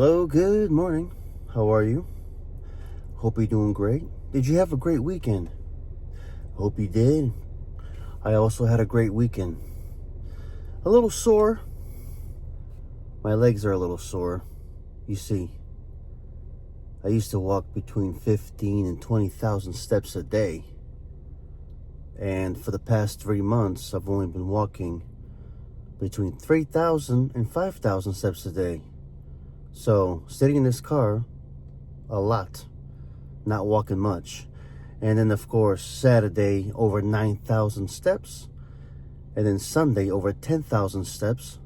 Hello, good morning. How are you? Hope you're doing great. Did you have a great weekend? Hope you did. I also had a great weekend. A little sore. My legs are a little sore. You see, I used to walk between 15 and 20,000 steps a day. And for the past 3 months, I've only been walking between 3,000 and 5,000 steps a day. So, sitting in this car, a lot. Not walking much. And then, of course, Saturday, over 9,000 steps. And then Sunday, over 10,000 steps.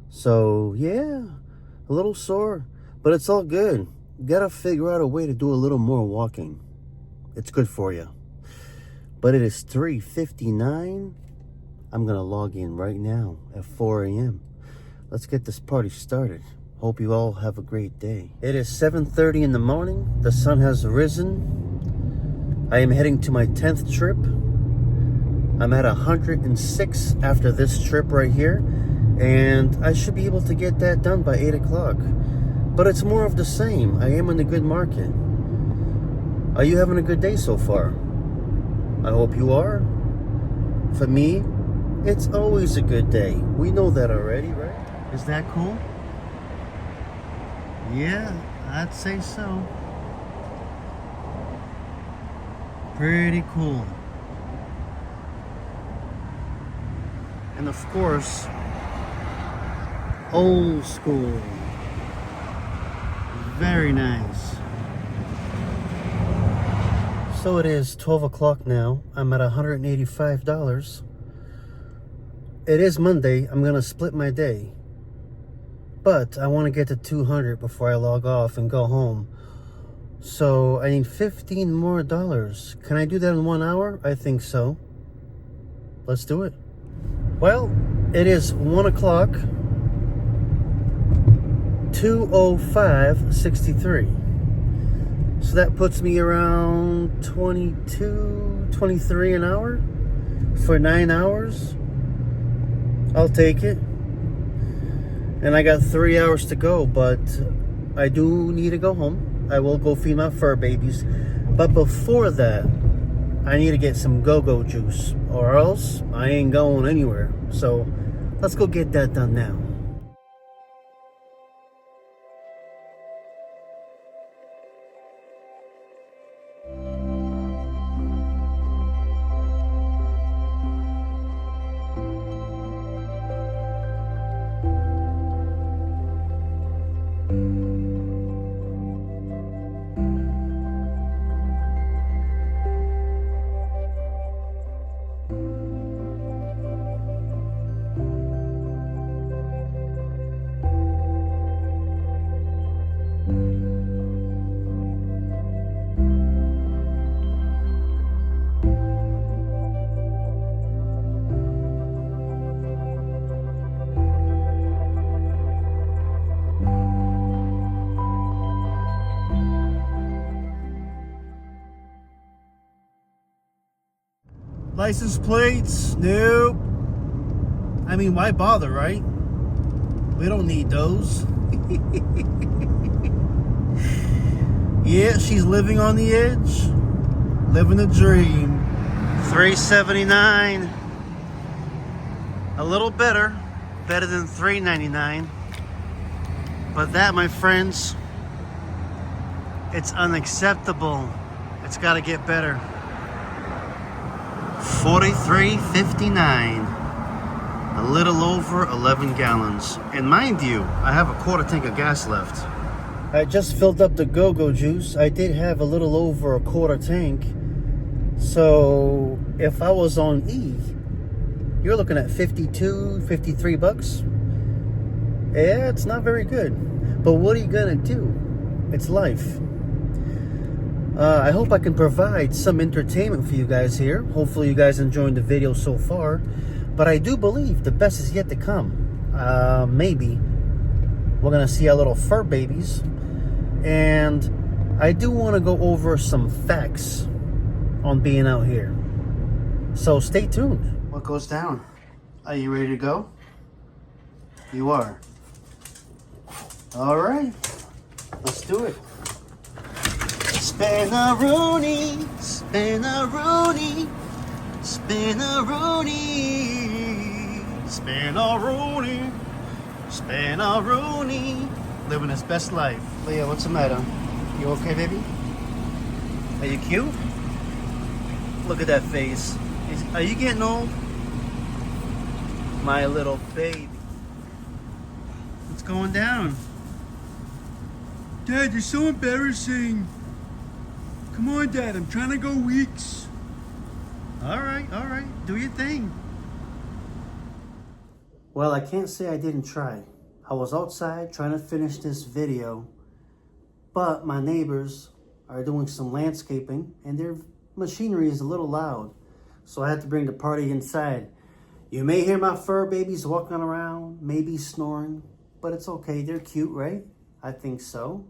So, yeah, a little sore. But it's all good. You gotta figure out a way to do a little more walking. It's good for you. But it is 3:59. I'm gonna log in right now at 4 a.m. Let's get this party started. Hope you all have a great day. It is 7:30 in the morning. The sun has risen. I am heading to my 10th trip. I'm at 106 after this trip right here. And I should be able to get that done by 8 o'clock. But it's more of the same. I am in a good market. Are you having a good day so far? I hope you are. For me, it's always a good day. We know that already, right? Is that cool? Yeah, I'd say so. Pretty cool. And of course, old school. Very nice. So it is 12 o'clock now. I'm at $185. It is Monday. I'm gonna split my day. But I want to get to 200 before I log off and go home. So I need $15 more. Can I do that in 1 hour? I think so. Let's do it. Well, it is 1 o'clock. 2:05:63. So that puts me around 22, 23 an hour for 9 hours. I'll take it. And I got 3 hours to go, but I do need to go home. I will go feed my fur babies. But before that, I need to get some go-go juice, or else I ain't going anywhere. So let's go get that done now. License plates? Nope. I mean, why bother, right? We don't need those. Yeah, she's living on the edge. Living the dream. $379. A little better. Better than $399. But that, my friends, it's unacceptable. It's got to get better. $43.59. A little over 11 gallons. And mind you, I have a quarter tank of gas left. I just filled up the go-go juice. I did have a little over a quarter tank. So if I was on E, you're looking at 52, 53 bucks. Yeah, it's not very good. But what are you gonna do? It's life. I hope I can provide some entertainment for you guys here. Hopefully you guys enjoying the video so far. But I do believe the best is yet to come. Maybe we're gonna see our little fur babies. And I do want to go over some facts on being out here. So stay tuned. What goes down? Are you ready to go? You are. All right, let's do it. Spin-a-rooney, spin-a-rooney, spin-a-rooney, spin-a-rooney, spin-a-rooney. Living his best life. Leah, what's the matter? You okay, baby? Are you cute? Look at that face. Are you getting old? My little baby. What's going down? Dad, you're so embarrassing. Come on, Dad, I'm trying to go weeks. All right, do your thing. Well, I can't say I didn't try. I was outside trying to finish this video, but my neighbors are doing some landscaping and their machinery is a little loud. So I had to bring the party inside. You may hear my fur babies walking around, maybe snoring, but it's okay. They're cute, right? I think so.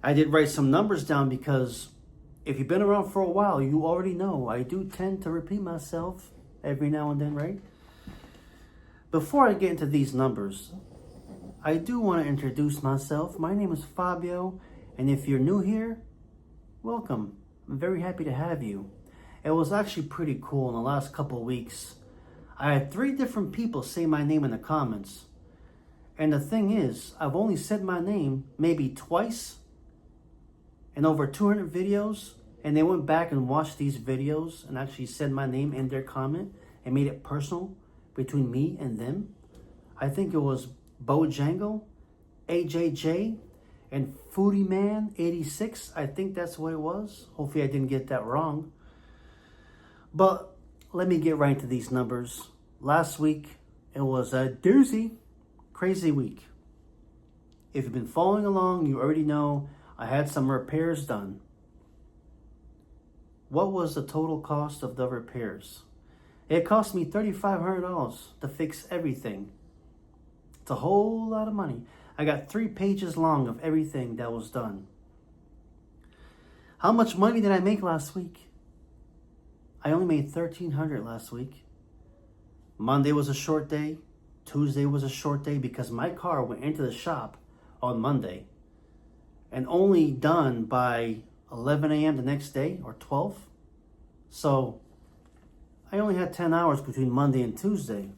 I did write some numbers down because if you've been around for a while, you already know I do tend to repeat myself every now and then, right? Before I get into these numbers, I do want to introduce myself. My name is Fabio, and if you're new here, welcome. I'm very happy to have you. It was actually pretty cool in the last couple of weeks. I had 3 different people say my name in the comments. And the thing is, I've only said my name maybe twice in over 200 videos, and they went back and watched these videos and actually said my name in their comment and made it personal between me and them. I think it was Bojangle, AJJ, and Foodie Man 86. I think that's what it was. Hopefully I didn't get that wrong. But let me get right into these numbers. Last week, it was a doozy, crazy week. If you've been following along, you already know I had some repairs done. What was the total cost of the repairs? It cost me $3,500 to fix everything. It's a whole lot of money. I got 3 pages long of everything that was done. How much money did I make last week? I only made $1,300 last week. Monday was a short day. Tuesday was a short day because my car went into the shop on Monday and only done by 11 a.m. the next day or 12. So I only had 10 hours between Monday and Tuesday.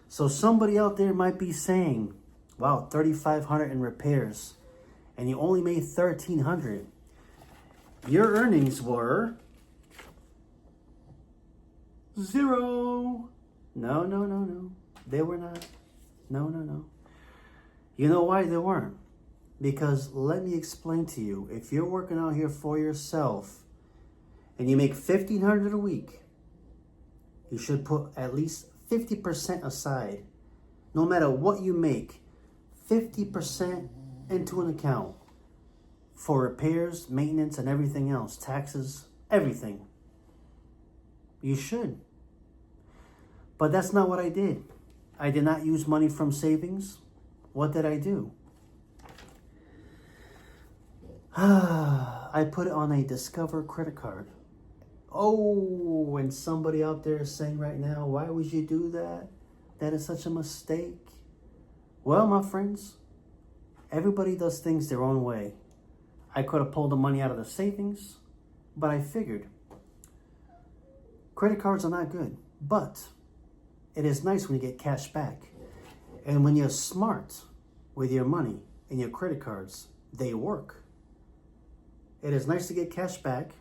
So somebody out there might be saying, wow, $3,500 in repairs and you only made $1,300. Your earnings were 0. No. They were not. No. You know why they weren't? Because let me explain to you. If you're working out here for yourself and you make $1,500 a week, you should put at least 50% aside. No matter what you make, 50% into an account for repairs, maintenance, and everything else, taxes, everything. You should. But that's not what I did. I did not use money from savings. What did I do? I put it on a Discover credit card. Oh, and somebody out there is saying right now, why would you do that? That is such a mistake. Well, my friends, everybody does things their own way. I could have pulled the money out of the savings, but I figured credit cards are not good, but it is nice when you get cash back. And when you're smart with your money and your credit cards, they work. It is nice to get cash back.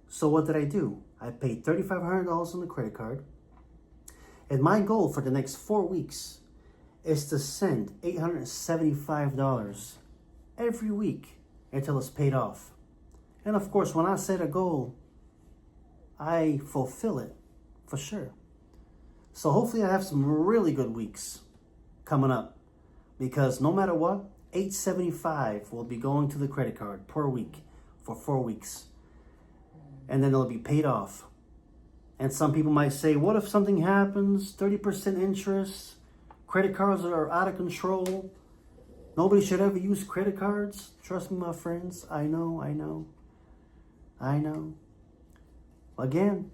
So what did I do? I paid $3,500 on the credit card. And my goal for the next 4 weeks is to send $875 every week until it's paid off. And of course, when I set a goal, I fulfill it for sure. So hopefully I have some really good weeks coming up, because no matter what, $875 will be going to the credit card per week for 4 weeks. And then it'll be paid off. And some people might say, what if something happens? 30% interest, credit cards are out of control. Nobody should ever use credit cards. Trust me, my friends. I know. Again,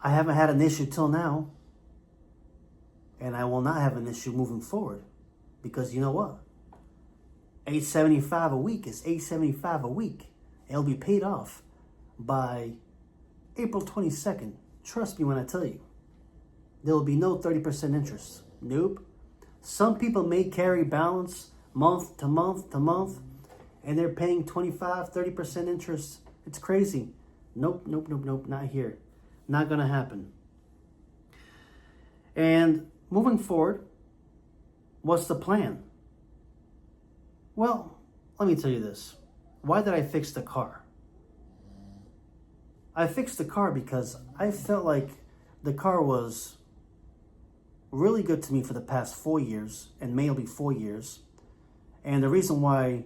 I haven't had an issue till now. And I will not have an issue moving forward. Because you know what? $875 a week is $875 a week. It'll be paid off by April 22nd. Trust me when I tell you. There will be no 30% interest. Nope. Some people may carry balance month to month to month, and they're paying 25, 30% interest. It's crazy. Nope, not here. Not gonna happen. And moving forward, what's the plan? Well, let me tell you this. Why did I fix the car? I fixed the car because I felt like the car was really good to me for the past 4 years, and may be 4 years. And the reason why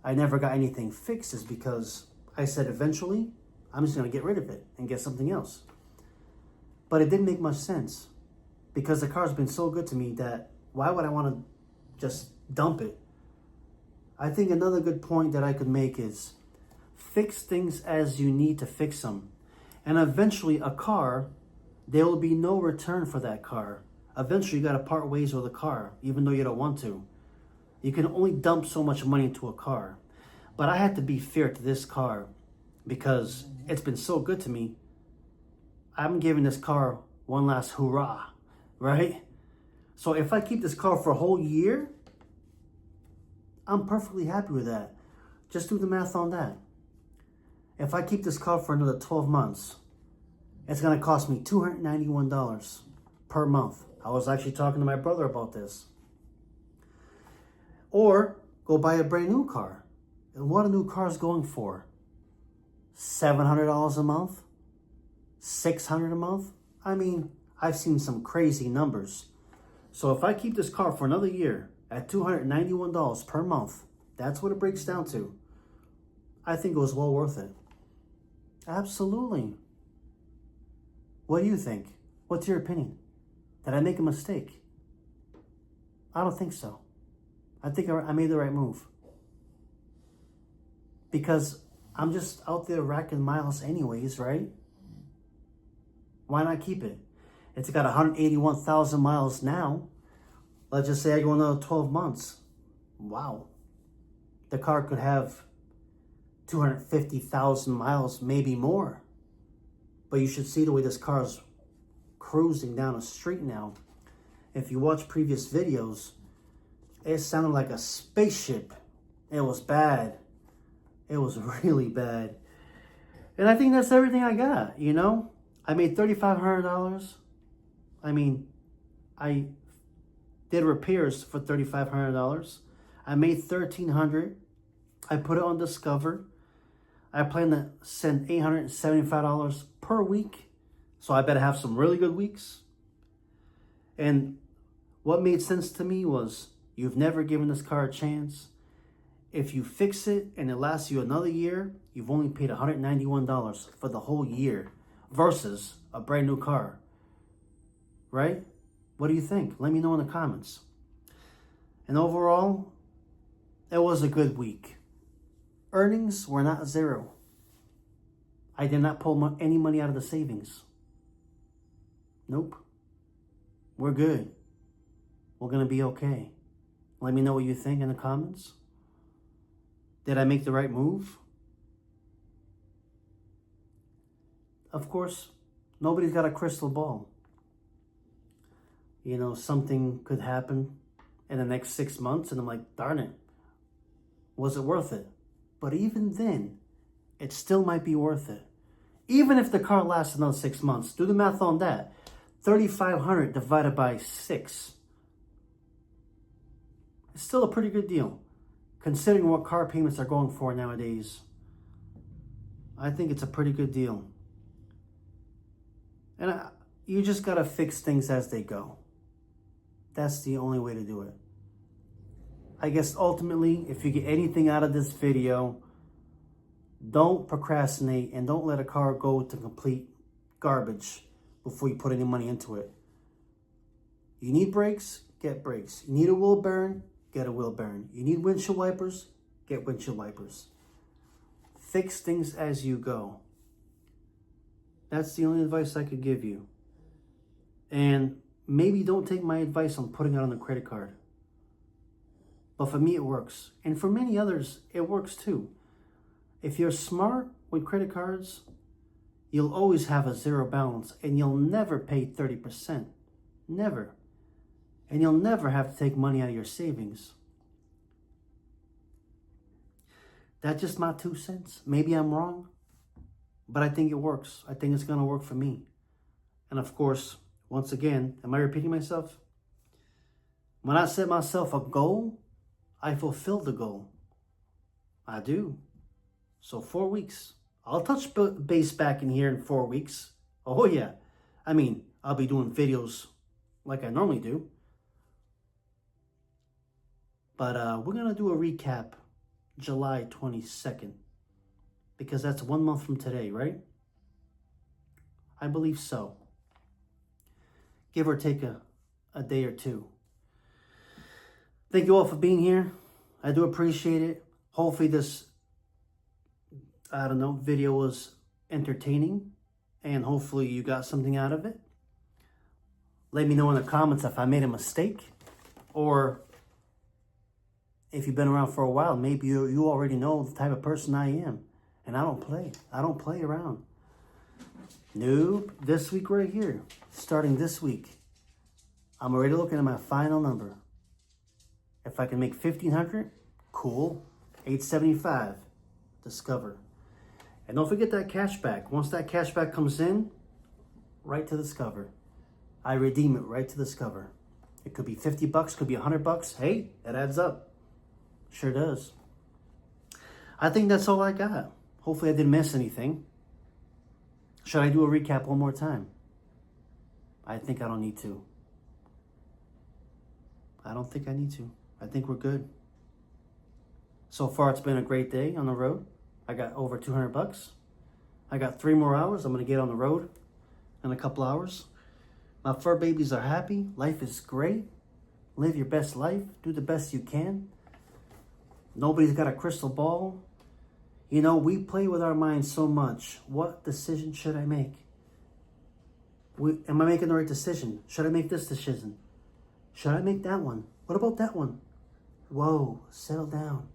I never got anything fixed is because I said eventually I'm just going to get rid of it and get something else. But it didn't make much sense because the car's been so good to me that why would I want to just dump it? I think another good point that I could make is fix things as you need to fix them. And eventually a car, there will be no return for that car. Eventually you got to part ways with a car, even though you don't want to. You can only dump so much money into a car. But I had to be fair to this car because it's been so good to me. I'm giving this car one last hurrah, right? So if I keep this car for a whole year, I'm perfectly happy with that. Just do the math on that. If I keep this car for another 12 months, it's going to cost me $291 per month. I was actually talking to my brother about this. Or go buy a brand new car. And what a new car is going for? $700 a month? $600 a month? I mean, I've seen some crazy numbers. So if I keep this car for another year at $291 per month, that's what it breaks down to. I think it was well worth it. Absolutely. What do you think? What's your opinion? Did I make a mistake? I don't think so. I think I made the right move. Because I'm just out there racking miles anyways, right? Why not keep it? It's got 181,000 miles now. Let's just say I go another 12 months. Wow. The car could have 250,000 miles, maybe more. But you should see the way this car is cruising down a street now. If you watch previous videos, it sounded like a spaceship. It was bad. It was really bad. And I think that's everything I got, you know? I made $3,500. I mean, I did repairs for $3,500. I made $1,300. I put it on Discover. I plan to send $875 per week. So I better have some really good weeks. And what made sense to me was you've never given this car a chance. If you fix it and it lasts you another year, you've only paid $191 for the whole year versus a brand new car. Right? What do you think? Let me know in the comments. And overall, it was a good week. Earnings were not zero. I did not pull any money out of the savings. Nope. We're good. We're going to be okay. Let me know what you think in the comments. Did I make the right move? Of course, nobody's got a crystal ball. You know, something could happen in the next 6 months and I'm like, darn it, was it worth it? But even then, it still might be worth it. Even if the car lasts another 6 months, do the math on that. 3,500 divided by 6. It's still a pretty good deal, considering what car payments are going for nowadays. I think it's a pretty good deal. And you just got to fix things as they go. That's the only way to do it. I guess ultimately, if you get anything out of this video, don't procrastinate and don't let a car go to complete garbage before you put any money into it. You need brakes, get brakes. You need a wheel bearing, get a wheel bearing. You need windshield wipers, get windshield wipers. Fix things as you go. That's the only advice I could give you. And maybe don't take my advice on putting it on the credit card. But for me, it works. And for many others, it works too. If you're smart with credit cards, you'll always have a zero balance and you'll never pay 30%. Never. And you'll never have to take money out of your savings. That's just my 2 cents. Maybe I'm wrong, but I think it works. I think it's going to work for me. And of course, once again, am I repeating myself? When I set myself a goal, I fulfill the goal. I do. So 4 weeks. I'll touch base back in here in 4 weeks. Oh yeah. I mean, I'll be doing videos like I normally do. But we're going to do a recap July 22nd. Because that's 1 month from today, right? I believe so. Give or take a day or two. Thank you all for being here. I do appreciate it. Hopefully this, video was entertaining. And hopefully you got something out of it. Let me know in the comments if I made a mistake. Or if you've been around for a while, maybe you already know the type of person I am. And I don't play. I don't play around. Nope. This week right here. Starting this week. I'm already looking at my final number. If I can make 1,500, cool. 875, Discover. And don't forget that cash back. Once that cash back comes in, right to Discover. I redeem it right to Discover. It could be $50, could be $100. Hey, that adds up. Sure does. I think that's all I got. Hopefully I didn't miss anything. Should I do a recap one more time? I think I don't need to. I don't think I need to. I think we're good. So far, it's been a great day on the road. I got over $200. I got 3 more hours. I'm going to get on the road in a couple hours. My fur babies are happy. Life is great. Live your best life. Do the best you can. Nobody's got a crystal ball. You know, we play with our minds so much. What decision should I make? Am I making the right decision? Should I make this decision? Should I make that one? What about that one? Whoa, settle down.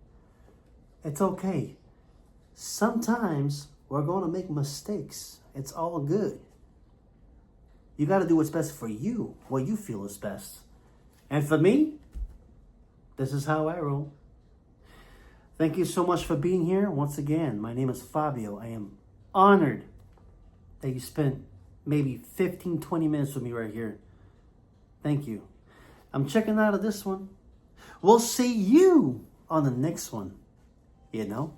It's okay. Sometimes we're going to make mistakes. It's all good. You got to do what's best for you, what you feel is best. And for me, this is how I roll. Thank you so much for being here. Once again, my name is Fabio. I am honored that you spent maybe 15, 20 minutes with me right here. Thank you. I'm checking out of this one. We'll see you on the next one. You know?